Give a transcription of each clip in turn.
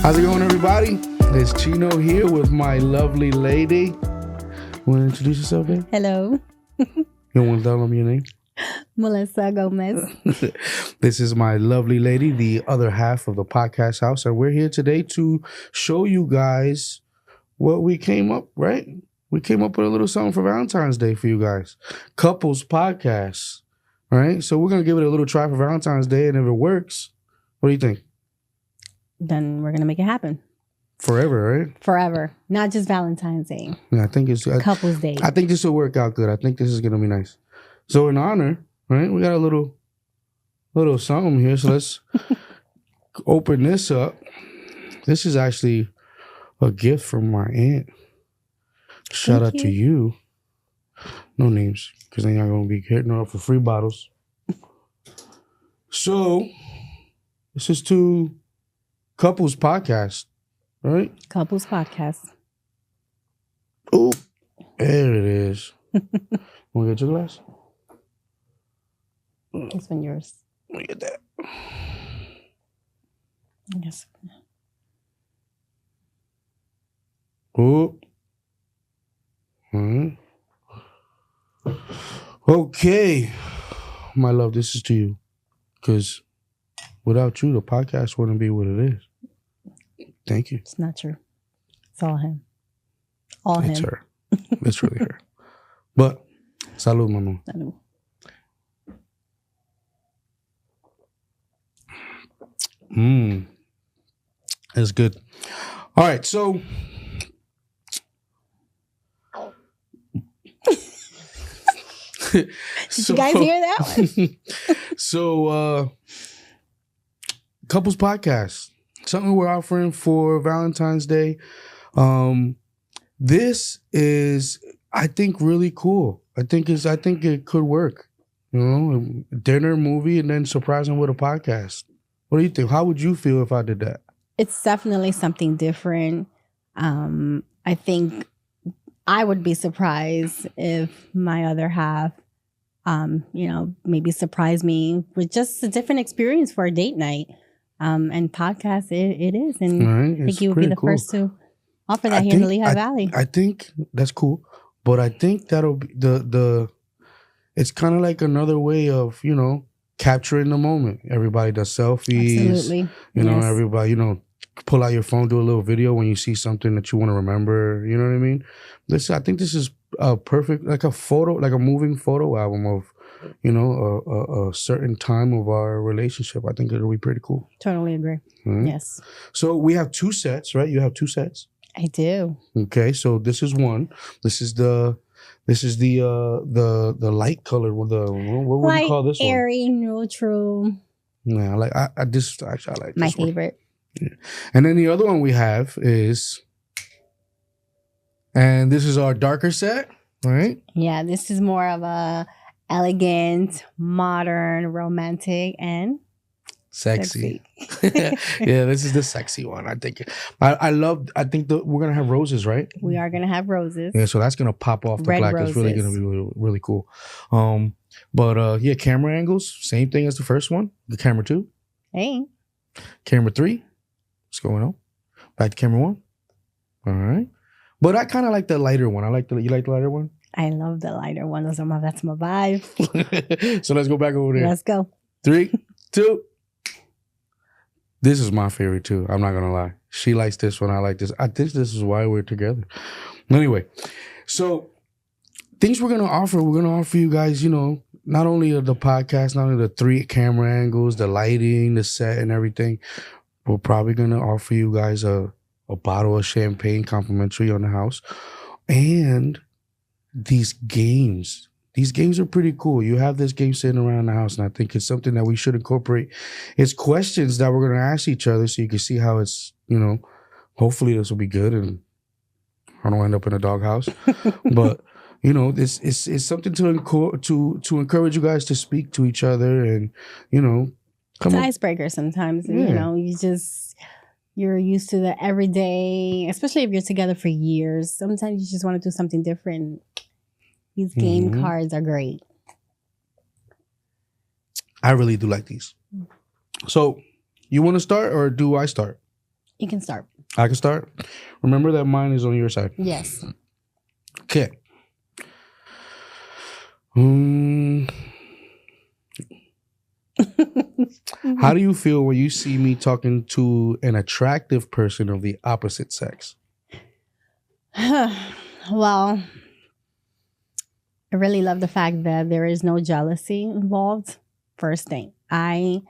How's it going, everybody? It's Chino here with my lovely lady. Want to introduce yourself, babe? Hello. You want to tell them your name? Melissa Gomez. This is my lovely lady, the other half of the podcast house, and we're here today to show you guys what we came up, right? We came up with a little something for Valentine's Day for you guys. Couples podcast, right? So we're going to give it a little try for Valentine's Day, and if it works, what do you think? Then we're going to make it happen. Forever, right? Forever. Not just Valentine's Day. Yeah, I think it's... Couples Day. I think this will work out good. I think this is going to be nice. So in honor, right, we got a little something here. So let's open this up. This is actually a gift from my aunt. Shout out to you. No names, because then y'all gonna be hitting her up for free bottles. So this is to Couples Podcast, right? Couples Podcast. Oh, there it is. Want to get your glass? This one yours. Let me get that. Yes. Oh. Okay. My love, this is to you. Because without you, the podcast wouldn't be what it is. Thank you. It's not true. It's all him. All It's him. her. It's really her. But, salud, mama. Salud. That's good. All right, so Did you guys hear that one? So Couples Podcast, something we're offering for Valentine's Day. This is, I think, really cool. I think it could work. You know, dinner, movie, and then surprising with a podcast. What do you think? How would you feel if I did that? It's definitely something different. I think I would be surprised if my other half, maybe surprise me with just a different experience for a date night. And podcast, it is. And Right? I think you would be the first to offer that here in the Lehigh Valley. I think that's cool. But I think that'll be it's kind of like another way of, capturing the moment. Everybody does selfies. Absolutely. Yes. Everybody, pull out your phone, do a little video when you see something that you want to remember. You know what I mean? I think this is a perfect, like a photo, like a moving photo album of, a certain time of our relationship. I think it'll be pretty cool. Totally agree. Right? Yes. So we have 2 sets, right? You have 2 sets. I do. Okay, so this is one. This is the light color. What would you call this one? Airy, neutral. Yeah, I like this My this one. favorite. Yeah. And then the other one we have is, and this is our darker set, right? Yeah, this is more of a elegant, modern, romantic, and Sexy. Yeah, this is the sexy one. I think we're gonna have roses, right? We are gonna have roses. Yeah, so that's gonna pop off the Red plaque. It's really gonna be really, really cool. But camera angles, same thing as the first one. The camera 2. Hey. Camera 3. What's going on? Back to camera 1. All right. But I kind of like the lighter one. You like the lighter one? I love the lighter one. That's my vibe. So let's go back over there. Let's go. 3, 2. This is my favorite too. I'm not gonna lie. She likes this one. I like this. I think this is why we're together. Anyway, so things we're gonna offer. We're gonna offer you guys, not only the podcast, not only the 3 camera angles, the lighting, the set, and everything. We're probably gonna offer you guys a bottle of champagne complimentary on the house, and these games. These games are pretty cool. You have this game sitting around the house, and I think it's something that we should incorporate. It's questions that we're going to ask each other so you can see how it's, hopefully this will be good and I don't end up in a doghouse. But, it's something to encourage you guys to speak to each other and, come it's an icebreaker sometimes. Yeah. You're used to the everyday, especially if you're together for years. Sometimes you just want to do something different. These game cards are great. I really do like these. So, you want to start or do I start? You can start. I can start. Remember that mine is on your side. Yes. Okay. How do you feel when you see me talking to an attractive person of the opposite sex? Well, I really love the fact that there is no jealousy involved. First thing, I've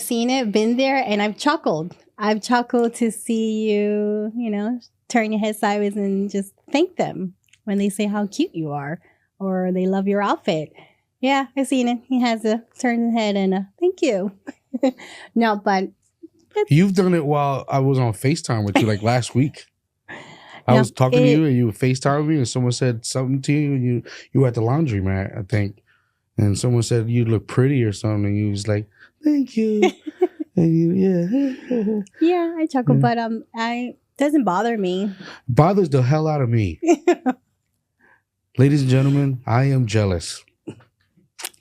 seen it, been there, and I've chuckled. I've chuckled to see you, turn your head sideways and just thank them when they say how cute you are or they love your outfit. Yeah, I've seen it. He has a turn his head and a thank you. No, but you've done it while I was on FaceTime with you like last week. I was talking to you and you were FaceTiming me and someone said something to you and you were at the laundromat, I think. And someone said you look pretty or something and you was like, thank you. And you, yeah, I chuckle, but it doesn't bother me. Bothers the hell out of me. Ladies and gentlemen, I am jealous.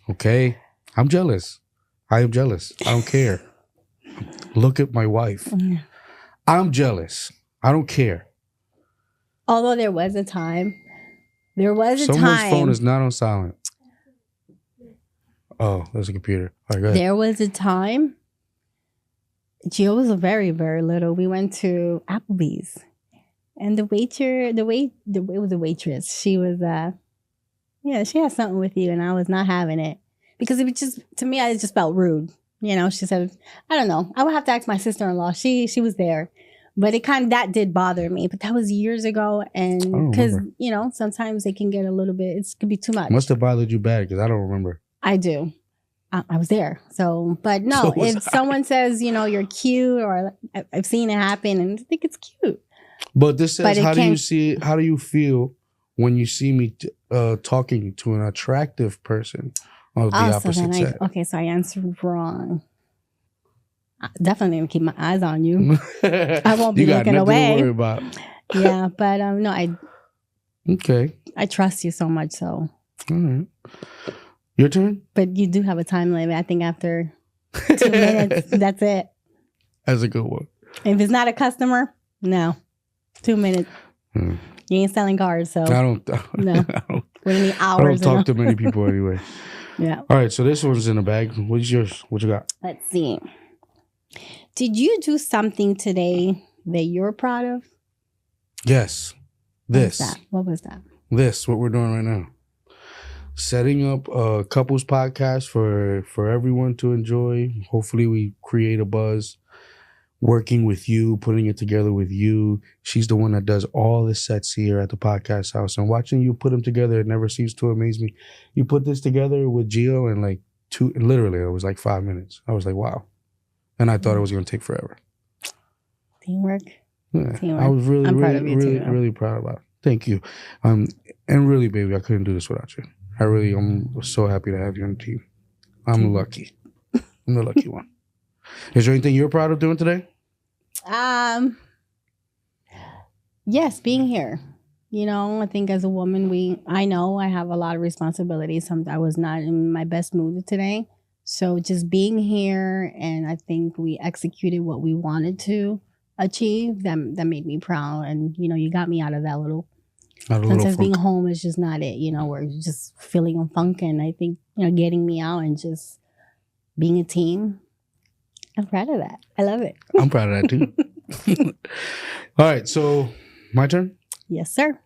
Okay? I'm jealous. I am jealous. I don't care. Look at my wife. I'm jealous. I don't care. Although there was a time. Someone's phone is not on silent. Oh, there's a computer. All right, go ahead. There was a time. Gio was very, very little. We went to Applebee's. And it was a waitress. She was, she had something with you and I was not having it. Because it was just, to me, it just felt rude. She said, I don't know. I would have to ask my sister-in-law. She was there. But that did bother me. But that was years ago. And because, sometimes it can get a little bit, it could be too much. Must have bothered you bad because I don't remember. I do. I was there. So, but no, if someone says, you're cute or I've seen it happen and I think it's cute. But this says, how do you feel when you see me talking to an attractive person of the opposite sex? Okay, so I answered wrong. Definitely going to keep my eyes on you. I won't be looking away. To worry about. Yeah, but no, Okay. I trust you so much, so. All right. Your turn? But you do have a time limit. I think after 2 minutes, that's it. That's a good one. If it's not a customer, no. 2 minutes. You ain't selling cars, so. I don't. No. We need hours. I don't talk to many people anyway. Yeah. All right, so this one's in the bag. What's yours? What you got? Let's see. Did you do something today that you're proud of? Yes. What was that? What we're doing right now. Setting up a couples podcast for everyone to enjoy. Hopefully we create a buzz. Working with you, putting it together with you. She's the one that does all the sets here at the podcast house. And watching you put them together, it never ceases to amaze me. You put this together with Gio in like literally, it was like 5 minutes. I was like, wow. And I thought it was going to take forever. Teamwork. Yeah, Teamwork. I was really, I'm proud really, of you really, too, really proud about it. Thank you. And really, baby, I couldn't do this without you. I'm so happy to have you on the team. I'm lucky. I'm the lucky one. Is there anything you're proud of doing today? Yes, being here. I think as a woman, I know I have a lot of responsibilities. I was not in my best mood today. So just being here, and I think we executed what we wanted to achieve, that made me proud. And, you got me out of that little. Sometimes being home is just not it, where you're just feeling a funk. And I think, getting me out and just being a team, I'm proud of that. I love it. I'm proud of that too. All right, so my turn? Yes, sir.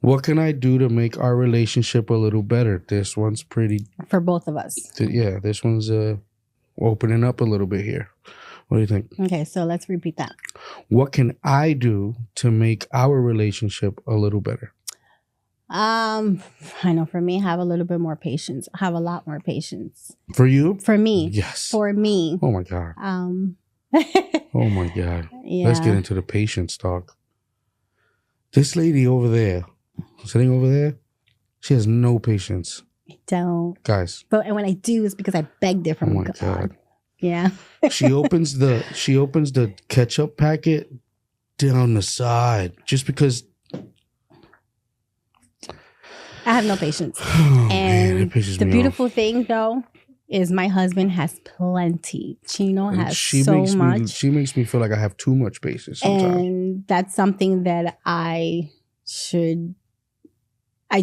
What can I do to make our relationship a little better? This one's pretty... For both of us. Yeah, this one's opening up a little bit here. What do you think? Okay, so let's repeat that. What can I do to make our relationship a little better? I know for me, have a little bit more patience. Have a lot more patience. For you? For me. Yes. For me. Oh my God. Oh my God. Yeah. Let's get into the patience talk. This lady over there, sitting over there, she has no patience. I don't. Guys. But when I do, it's because I begged it from God. Oh my God. Yeah. She opens the ketchup packet down the side just because. I have no patience. Oh, and man, it pisses the me beautiful off. thing, though, is my husband has plenty. Chino And has so much. She makes me feel like I have too much patience sometimes. And that's something that I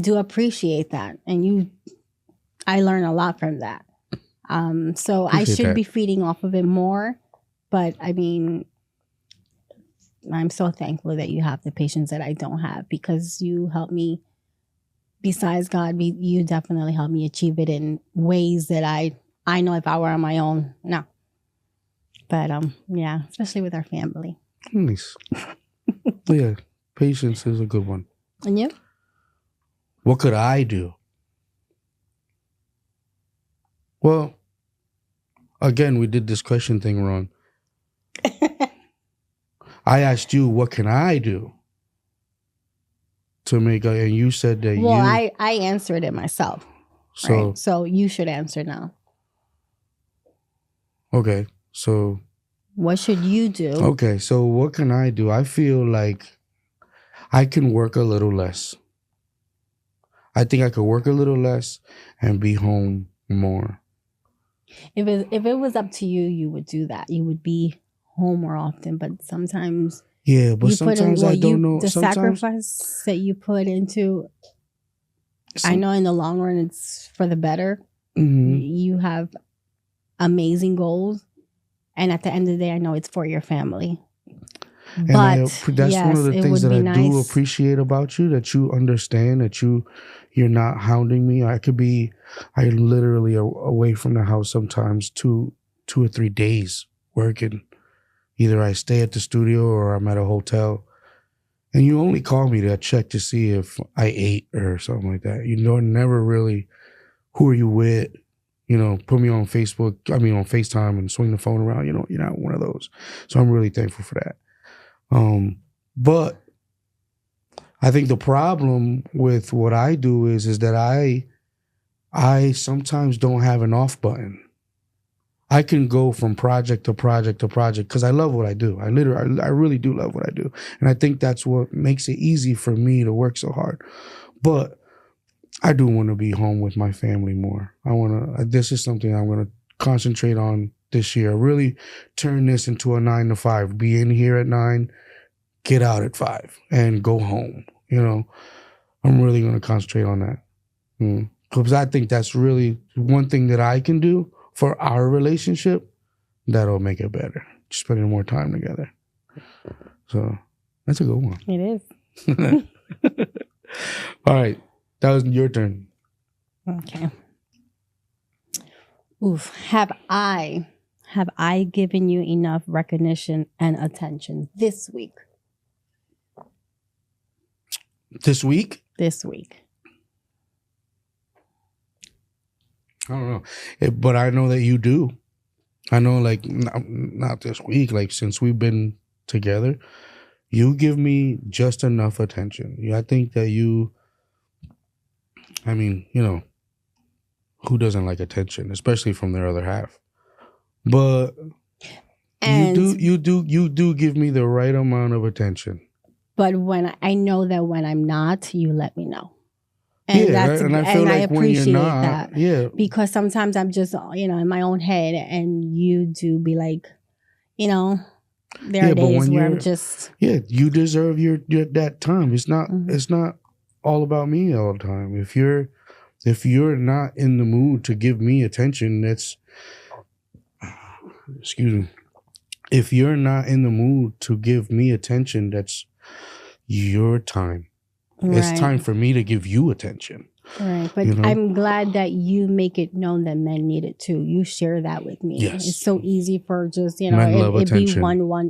do appreciate that. And I learn a lot from that. So I should be feeding off of it more. But I mean, I'm so thankful that you have the patience that I don't have, because you help me. Besides God, you definitely help me achieve it in ways that I know if I were on my own, no. But yeah, especially with our family. Nice. Yeah, patience is a good one. And you? What could I do? Well, again, we did this question thing wrong. I asked you, what can I do to make and you said that I answered it myself. So, right? So you should answer now. Okay, so what should you do? Okay, so what can I do? I feel like I can work a little less. I think I could work a little less and be home more. If it was up to you, you would do that. You would be home more often, but sometimes sometimes I don't know. The sacrifice that you put into, I know in the long run it's for the better. Mm-hmm. You have amazing goals, and at the end of the day, I know it's for your family. And that's one of the things that I do appreciate about you, that you understand, that you're not hounding me. I literally away from the house sometimes 2 or 3 days working. Either I stay at the studio or I'm at a hotel. And you only call me to check to see if I ate or something like that. You know, never really, who are you with? You know, put me on FaceTime and swing the phone around. You know, you're not one of those. So I'm really thankful for that. But I think the problem with what I do is that I sometimes don't have an off button. I can go from project to project to project because I love what I do. I really do love what I do. And I think that's what makes it easy for me to work so hard. But I do want to be home with my family more. This is something I'm going to concentrate on this year. Really turn this into a 9 to 5. Be in here at 9, get out at 5, and go home. You know, I'm really going to concentrate on that. Because I think that's really one thing that I can do for our relationship that'll make it better. Just spending more time together. So that's a good one. It is. All right. That was your turn. Okay. Oof. Have I given you enough recognition and attention this week? This week? This week. I don't know. But I know that you do. I know, like, not this week, like, since we've been together, you give me just enough attention. I think that you know, who doesn't like attention, especially from their other half? But you do give me the right amount of attention. But when I know that when I'm not, you let me know. And I appreciate that. Yeah. Because sometimes I'm just, in my own head, and you do be like, there are days where I'm just. Yeah, you deserve your that time. It's not all about me all the time. If you're not in the mood to give me attention, excuse me. If you're not in the mood to give me attention, that's your time. Right. It's time for me to give you attention. Right. But I'm glad that you make it known that men need it too. You share that with me. Yes. It's so easy for just, it be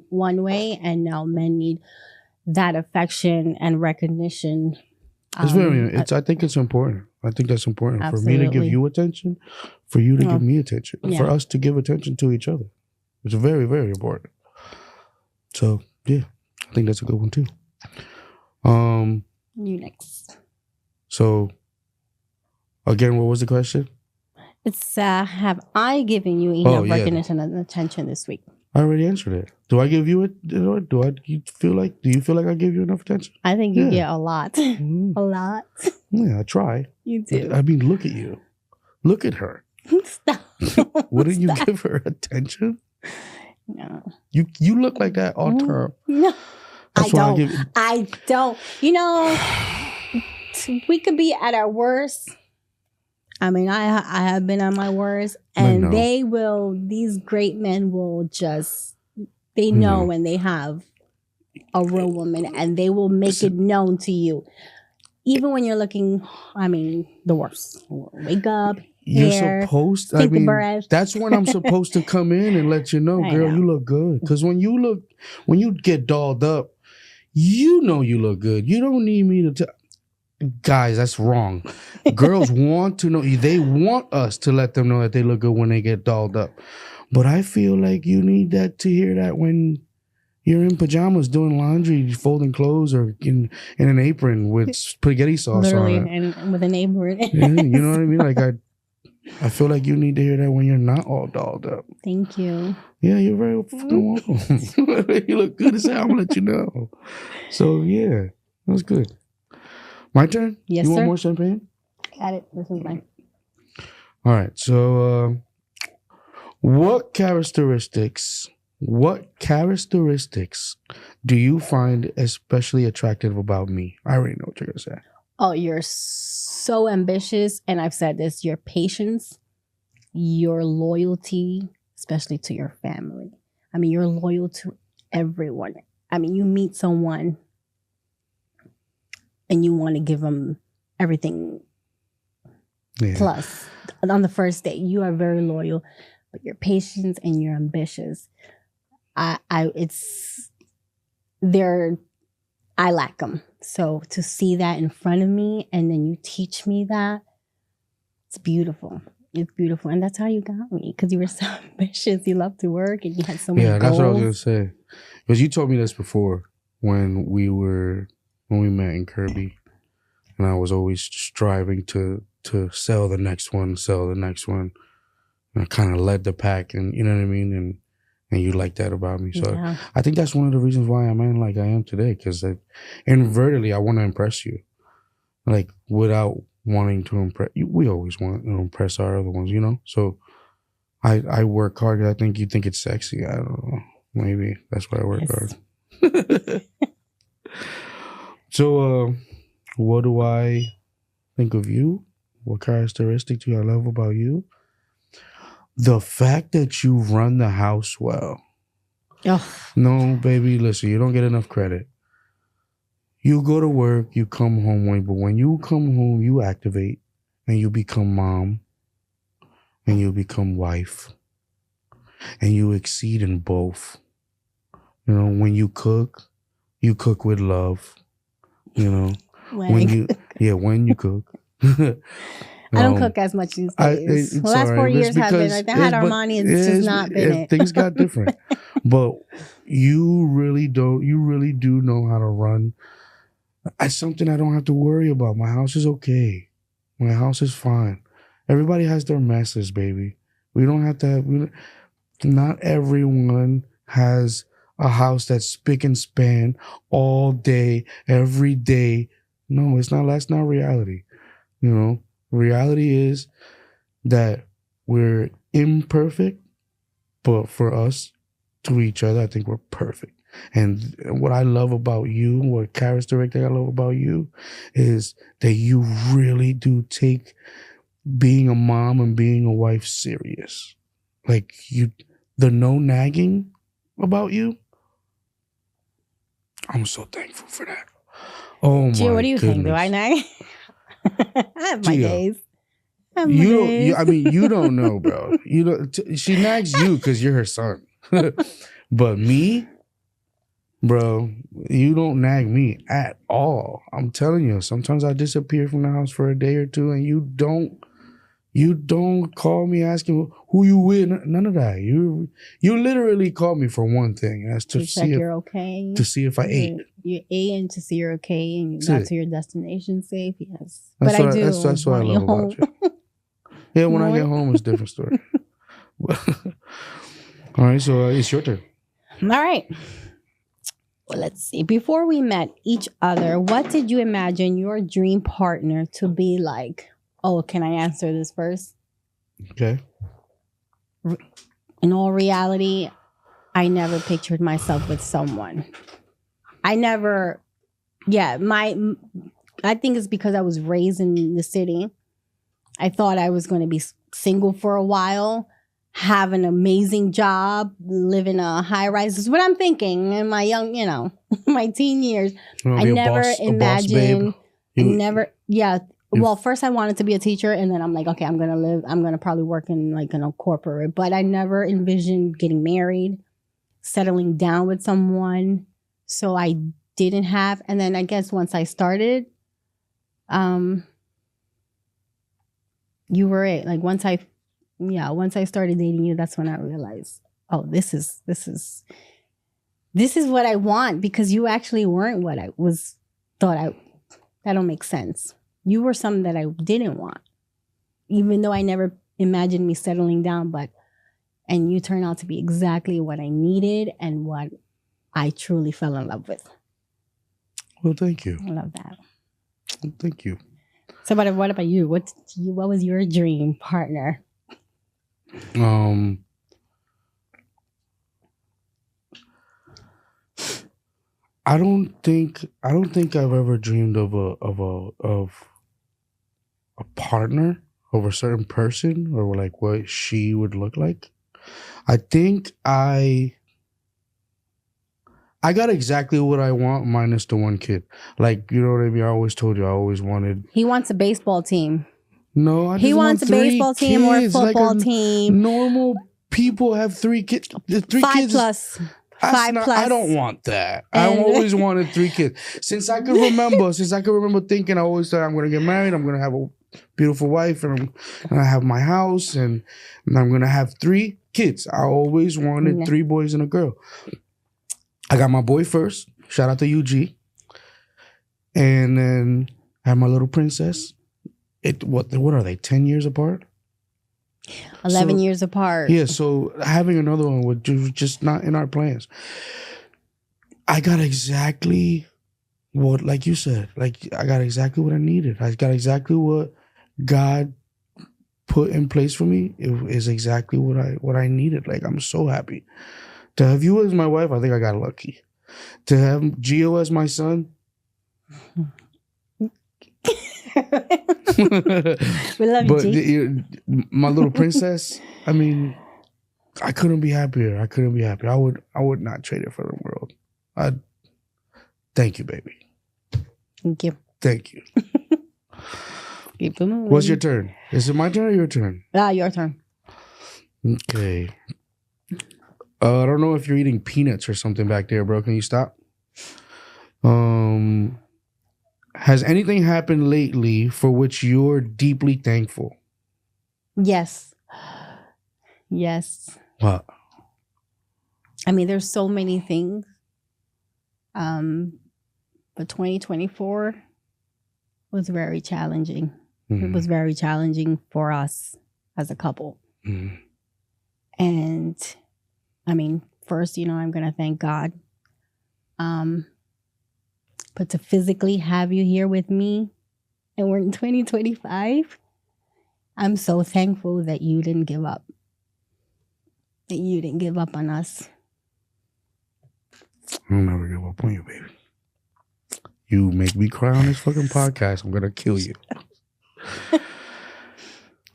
one way, and now men need that affection and recognition. I think it's important. I think that's important. Absolutely. For me to give you attention, for you to give me attention, for us to give attention to each other. It's very, very important. So, yeah, I think that's a good one too. You next. So, again, what was the question? It's have I given you enough recognition and attention this week? I already answered it. Do I give you it? Do you feel like I give you enough attention? I think you get a lot. A lot. Yeah, I try. You do. I mean, look at you. Look at her. Stop. Wouldn't you Stop. give her attention? No. You look like that all the time. No. That's I why don't. I don't. You know, we could be at our worst. I mean, I have been at my worst, and these great men will just, they know when they have a real woman, and they will make it known to you. Even when you're looking, I mean, the worst. Wake up, You're hair, supposed, I mean, that's when I'm supposed to come in and let you know, girl, you look good. Because when you get dolled up, you know you look good. You don't need me to tell. Guys, that's wrong. Girls want to know. They want us to let them know that they look good when they get dolled up. But I feel like you need that to hear that when you're in pajamas doing laundry, folding clothes, or in an apron with spaghetti sauce literally, on it. and with an apron. Yeah, you know what I mean? Like I feel like you need to hear that when you're not all dolled up. Thank you. Yeah, you're very fucking welcome. You look good as hell. I'm gonna let you know. So yeah, that was good. My turn? Yes, you sir. Want more champagne? Got it. This is mine. All right. So what characteristics do you find especially attractive about me? I already know what you're gonna say. Oh, you're so ambitious. And I've said this, your patience, your loyalty, especially to your family. I mean, you're loyal to everyone. I mean, you meet someone and you want to give them everything. Yeah. Plus, on the first date, you are very loyal, but you're patient and you're ambitious. I lack them. So to see that in front of me and then you teach me that, it's beautiful. It's beautiful. And that's how you got me, because you were so ambitious. You loved to work and you had so many goals. Yeah, that's what I was going to say. Because you told me this before when we met in Kirby. And I was always striving to sell the next one. And I kind of led the pack, and you know what I mean? And you like that about me. So yeah. I think that's one of the reasons why I'm in like I am today, because inadvertently I want to impress you. Like without wanting to impress you. We always want to impress our other ones, you know? So I work hard. I think you think it's sexy. I don't know. Maybe that's why I work hard. So what do I think of you? What characteristic do I love about you? The fact that you run the house well. Oh. No, baby, listen, you don't get enough credit. You go to work, you come home, but when you come home, you activate and you become mom and you become wife and you exceed in both. You know, when you cook with love. You know, when you cook. I don't cook as much these days. The last 4 years have been like that. Had Armani, it's just not been it. Things got different. But you really do know how to run. It's something I don't have to worry about. My house is okay. My house is fine. Everybody has their messes, baby. We don't have to not everyone has a house that's spick and span all day, every day. No, that's not reality. You know, reality is that we're imperfect, but for us to each other, I think we're perfect. And what I love about you, what characteristic I love about you, is that you really do take being a mom and being a wife serious. Like the no nagging about you. I'm so thankful for that. Oh my Gio, what do you think? Do I nag? I have my days. I mean, you don't know, bro. She nags you because you're her son. But me, bro, you don't nag me at all. I'm telling you, sometimes I disappear from the house for a day or two, and you don't call me asking who you with. None of that. You literally call me for one thing, and that's to see if you're okay. To see if I ate. You ate and to see you're okay and you got to your destination safe. Yes, but I do. That's what I love about you. Yeah, when I get home, it's a different story. All right, so it's your turn. All right. Well, let's see. Before we met each other, what did you imagine your dream partner to be like? Oh, can I answer this first? Okay. In all reality, I never pictured myself with someone. I never, I think it's because I was raised in the city. I thought I was going to be single for a while, have an amazing job, live in a high rise. Is what I'm thinking in my young, my teen years. I never imagined, Well, first I wanted to be a teacher, and then I'm like, okay, I'm gonna probably work in a corporate. But I never envisioned getting married, settling down with someone. So I didn't have, and then I guess once I started, you were it. Like once I started dating you, that's when I realized, oh, this is what I want, because you actually weren't what I was that don't make sense. You were something that I didn't want, even though I never imagined me settling down, and you turned out to be exactly what I needed and what I truly fell in love with. Well, thank you. I love that. Well, thank you. So, what about you? What was your dream partner? I don't think I've ever dreamed of a partner, of a certain person, or like what she would look like. I think I got exactly what I want, minus the one kid. Like, you know what I mean? I always told you I always wanted. He wants a baseball team. No, I just he wants want a baseball kids, team or a football team. Normal people have 3 kids. 3 5 kids. plus. 5 plus. I don't want that. I always wanted 3 kids. Since I could remember thinking, I always thought I'm going to get married. I'm going to have a beautiful wife, and I'm going to have my house, and I'm going to have 3 kids. I always wanted 3 boys and a girl. I got my boy first. Shout out to UG. And then I had my little princess. What are they? 10 years apart? 11 years apart. Yeah, so having another one was just not in our plans. I got exactly what, like you said, I got exactly what I needed. I got exactly what God put in place for me. It is exactly what I needed. Like, I'm so happy. To have you as my wife, I think I got lucky. To have Gio as my son. We love you, my little princess. I mean, I couldn't be happier. I would not trade it for the world. Thank you, baby. Thank you. Thank you. Keep moving. What's your turn? Is it my turn or your turn? Your turn. Okay. I don't know if you're eating peanuts or something back there, bro. Can you stop? Has anything happened lately for which you're deeply thankful? Yes. Yes. What? I mean, there's so many things. But 2024 was very challenging. Mm-hmm. It was very challenging for us as a couple. Mm-hmm. And I mean, first, I'm going to thank God. But to physically have you here with me, and we're in 2025, I'm so thankful that you didn't give up. That you didn't give up on us. I'll never give up on you, baby. You make me cry on this fucking podcast, I'm going to kill you.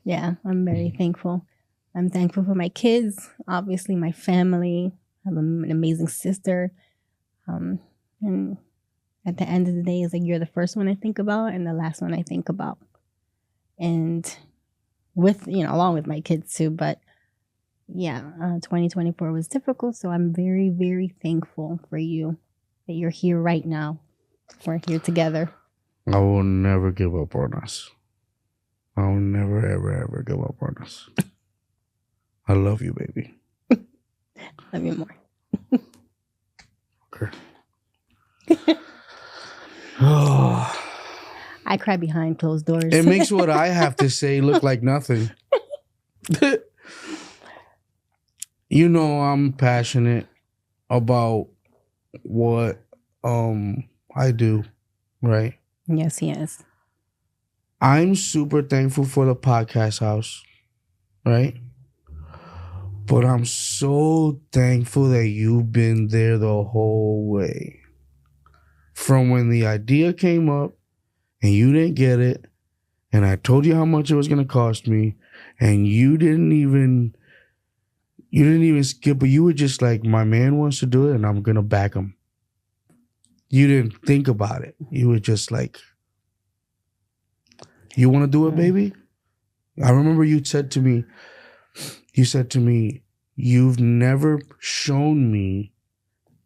Yeah, I'm very thankful. I'm thankful for my kids, obviously my family. I have an amazing sister. And at the end of the day, it's like you're the first one I think about and the last one I think about. And with, along with my kids too. But yeah, 2024 was difficult. So I'm very, very thankful for you that you're here right now. We're here together. I will never give up on us. I will never, ever, ever give up on us. I love you, baby. Love you more. Okay. Oh. I cry behind closed doors. It makes what I have to say look like nothing. I'm passionate about what I do, right? Yes, he is. I'm super thankful for the podcast house, right? But I'm so thankful that you've been there the whole way. From when the idea came up and you didn't get it, and I told you how much it was going to cost me, and you didn't even skip, but you were just like, my man wants to do it and I'm going to back him. You didn't think about it. You were just like, you want to do it, baby? I remember you said to me, you've never shown me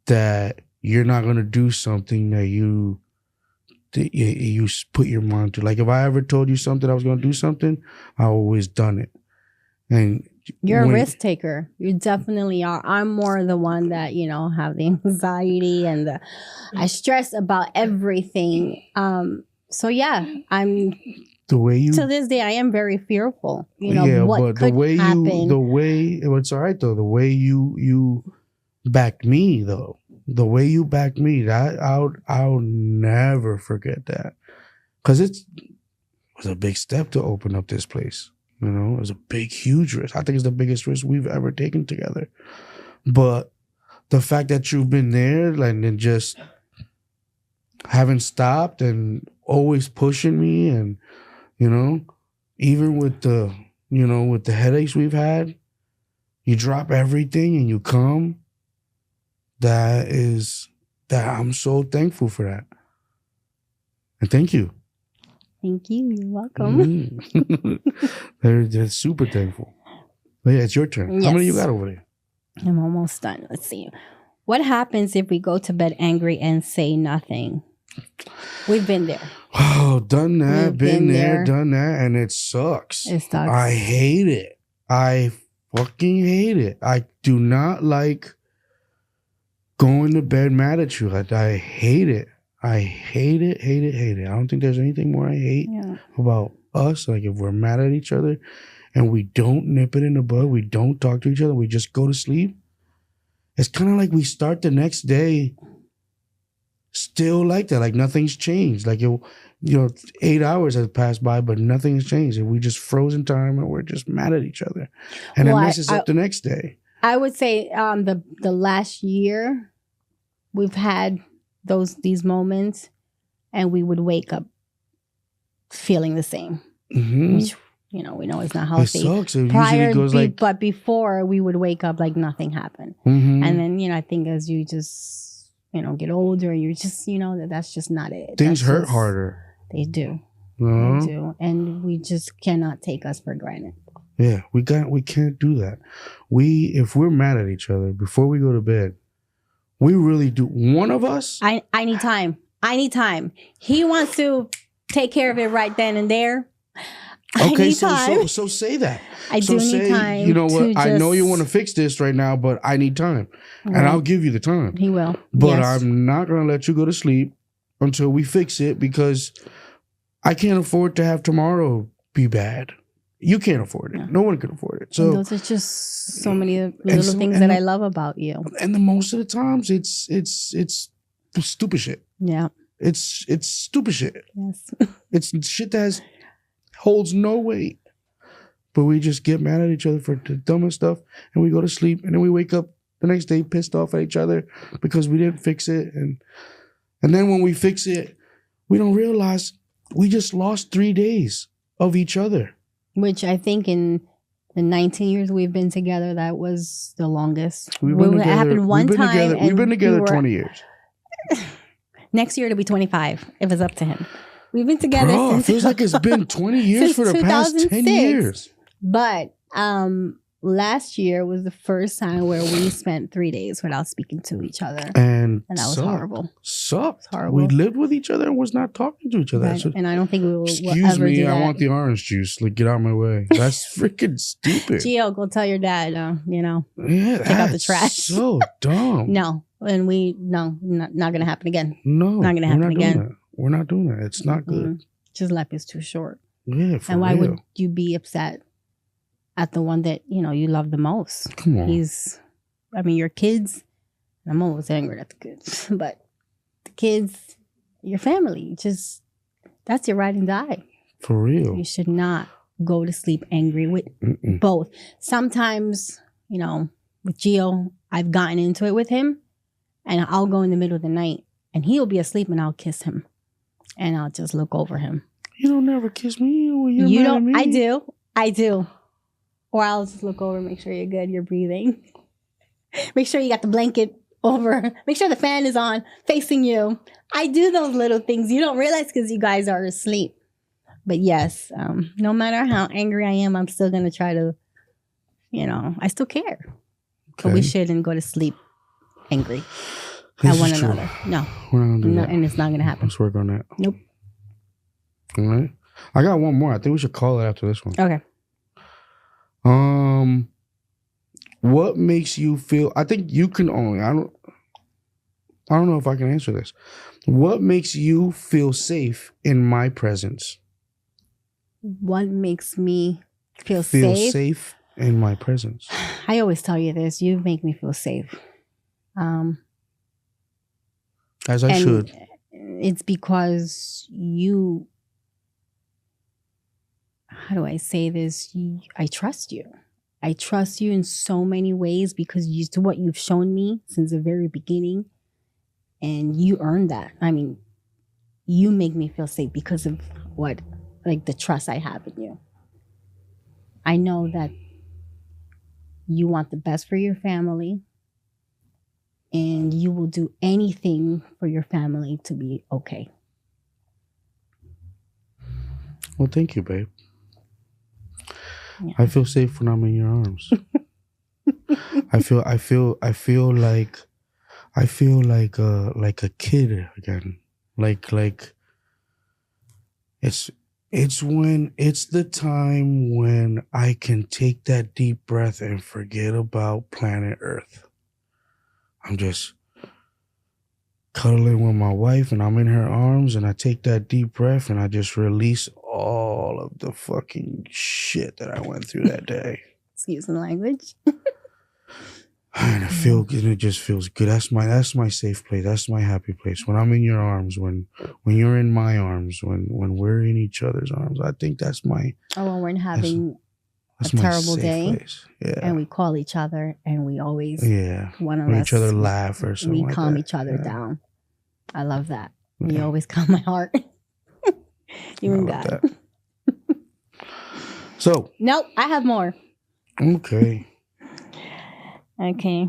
that you're not going to do something that you put your mind to. Like, if I ever told you something, I was going to do something, I always done it. And you're a risk taker. You definitely are. I'm more the one that, have the anxiety and I stress about everything. So yeah, I'm the way you to this day I am very fearful. But what could happen. It's all right though. The way you backed me though. The way you backed me, that I'll never forget that. Because it was a big step to open up this place. It was a big, huge risk. I think it's the biggest risk we've ever taken together. But the fact that you've been there, and just haven't stopped and always pushing me, and even with the headaches we've had, you drop everything and you come. That I'm so thankful for that. And thank you. Thank you. You're welcome. They're super thankful. But yeah, it's your turn. Yes. How many you got over there? I'm almost done. Let's see. What happens if we go to bed angry and say nothing? We've been there. Oh, done that. Been there, done that. And it sucks. It sucks. I hate it. I fucking hate it. I do not like going to bed mad at you. I hate it. I hate it. I don't think there's anything more I hate about us. Like, if we're mad at each other and we don't nip it in the bud, we don't talk to each other, we just go to sleep. It's kind of like we start the next day still like that. Like, nothing's changed. Like, 8 hours has passed by, but nothing has changed. And we just froze in time and we're just mad at each other. And it messes up the next day. I would say the last year we've had these moments, and we would wake up feeling the same, which we know it's not healthy. It sucks. It usually goes but before we would wake up like nothing happened, and then I think as you just get older, you're just that's just not it. Things hurt harder. They do. They do, and we just cannot take us for granted. Yeah, we can't do that. If we're mad at each other before we go to bed, we really do. One of us. I need time. He wants to take care of it right then and there. Okay, so say that. I do need time. You know what? I know you want to fix this right now, but I need time, and I'll give you the time. He will. But yes. I'm not going to let you go to sleep until we fix it, because I can't afford to have tomorrow be bad. You can't afford it. No one can afford it. So and those are just so many little things that I love about you. And most of the times, it's stupid shit. Yeah, it's stupid shit. Yes, it's shit that holds no weight. But we just get mad at each other for the dumbest stuff, and we go to sleep, and then we wake up the next day pissed off at each other because we didn't fix it, and then when we fix it, we don't realize we just lost 3 days of each other. Which I think in the 19 years we've been together, that was the longest. It happened one time. We've been together 20 years. Next year it'll be 25 if it's up to him. We've been together since... It feels like it's been 20 years for the past 10 years. But last year was the first time where we spent 3 days without speaking to each other. And that was horrible. Sucked. Horrible. We lived with each other and was not talking to each other. Right. And I don't think we will Excuse ever me, do that. I want the orange juice. Like, get out of my way. That's freaking stupid. Gio, go tell your dad, yeah, take out the trash. So dumb. No. And not going to happen again. No. Not going to happen again. We're not doing that. It's not good. Mm-hmm. Just life is too short. Yeah, for And why real. would you be upset at the one that, you love the most? Come on. Your kids, I'm always angry at the kids, but the kids, your family, that's your ride and die. For real. You should not go to sleep angry with both. Sometimes, you know, with Gio, I've gotten into it with him, and I'll go in the middle of the night, and he'll be asleep, and I'll kiss him, and I'll just look over him. You don't never kiss me when you're mad at me. I do. Or I'll just look over, make sure you're good, you're breathing. Make sure you got the blanket over. Make sure the fan is on, facing you. I do those little things you don't realize because you guys are asleep. But yes, no matter how angry I am, I'm still going to try to, you know, I still care. Okay. But we shouldn't go to sleep angry at one another. No. We're not going to do that. And it's not going to happen. Let's work on that. Nope. All right. I got one more. I think we should call it after this one. Okay. What makes you feel? I think you can only. I don't know if I can answer this. What makes you feel safe in my presence? What makes me feel safe in my presence? I always tell you this. You make me feel safe. As I should. It's because you. How do I say this? I trust you. I trust you in so many ways because to what you've shown me since the very beginning. And you earned that. I mean, you make me feel safe because of the trust I have in you. I know that you want the best for your family and you will do anything for your family to be okay. Well, thank you, babe. Yeah. I feel safe when I'm in your arms. I feel like a kid again. Like it's the time when I can take that deep breath and forget about planet Earth. I'm just cuddling with my wife and I'm in her arms and I take that deep breath and I just release all of the fucking shit that I went through that day. Excuse the language. And it just feels good. That's my safe place. That's my happy place. When I'm in your arms, when you're in my arms, when we're in each other's arms, I think that's my. Oh, when we're having a terrible day, yeah, and we call each other, and we always one of us each other laugh or something. We calm each other down. I love that. You always calm my heart. You and God. So. Nope, I have more. Okay. Okay.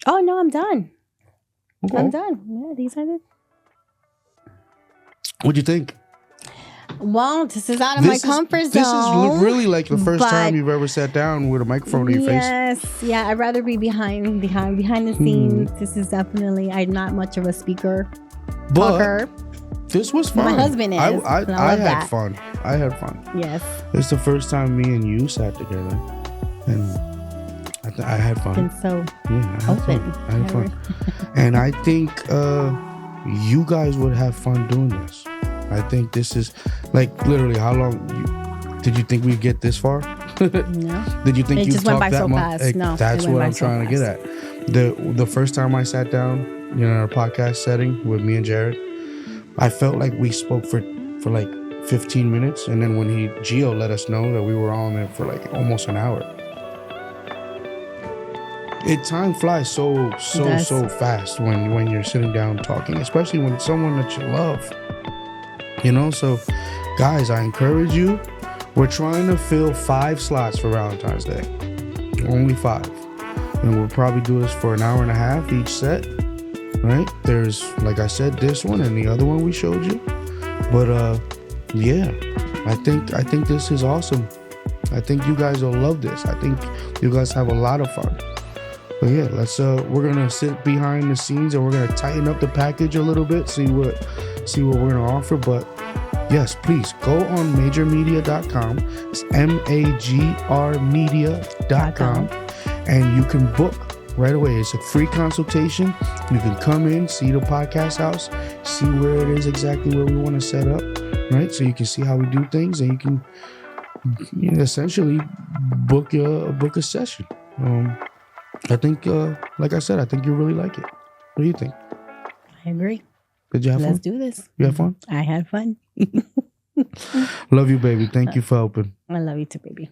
Oh, no, I'm done. Okay. I'm done. Yeah, these are the... What'd you think? Well, this is out of my comfort zone. This is really like the first time you've ever sat down with a microphone in your face. Yes. Yeah, I'd rather be behind the scenes. This is definitely... I'm not much of a speaker. Talker. This was fun. My husband is. I had fun. I had fun. Yes. It's the first time me and you sat together. And... I had fun. And so open. I had fun. And I think you guys would have fun doing this. I think this is like literally how long did you think we'd get this far? No. Did you think you talked that much? Fast. No, that's what I'm trying to get at. The first time I sat down in our podcast setting with me and Jared, I felt like we spoke for like 15 minutes, and then when Gio let us know that we were on there for like almost an hour. Time flies so fast when you're sitting down talking, especially when it's someone that you love. You know, so guys, I encourage you. We're trying to fill 5 slots for Valentine's Day. Only 5. And we'll probably do this for an hour and a half each set. Right? There's, like I said, this one and the other one we showed you. But I think this is awesome. I think you guys will love this. I think you guys have a lot of fun. But yeah, we're gonna sit behind the scenes and we're gonna tighten up the package a little bit, see what we're gonna offer. But yes, please go on magrmedia.com. It's MAGR media.com, and you can book right away. It's a free consultation. You can come in, see the podcast house, see where it is exactly where we want to set up, right? So you can see how we do things, and you can essentially book a session. I think, like I said, I think you'll really like it. What do you think? I agree. Did you have fun? Let's do this. You have fun? I had fun. Love you, baby. Thank you for helping. I love you too, baby.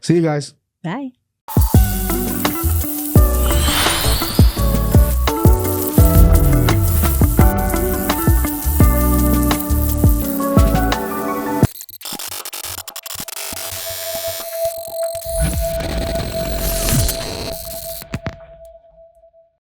See you guys. Bye.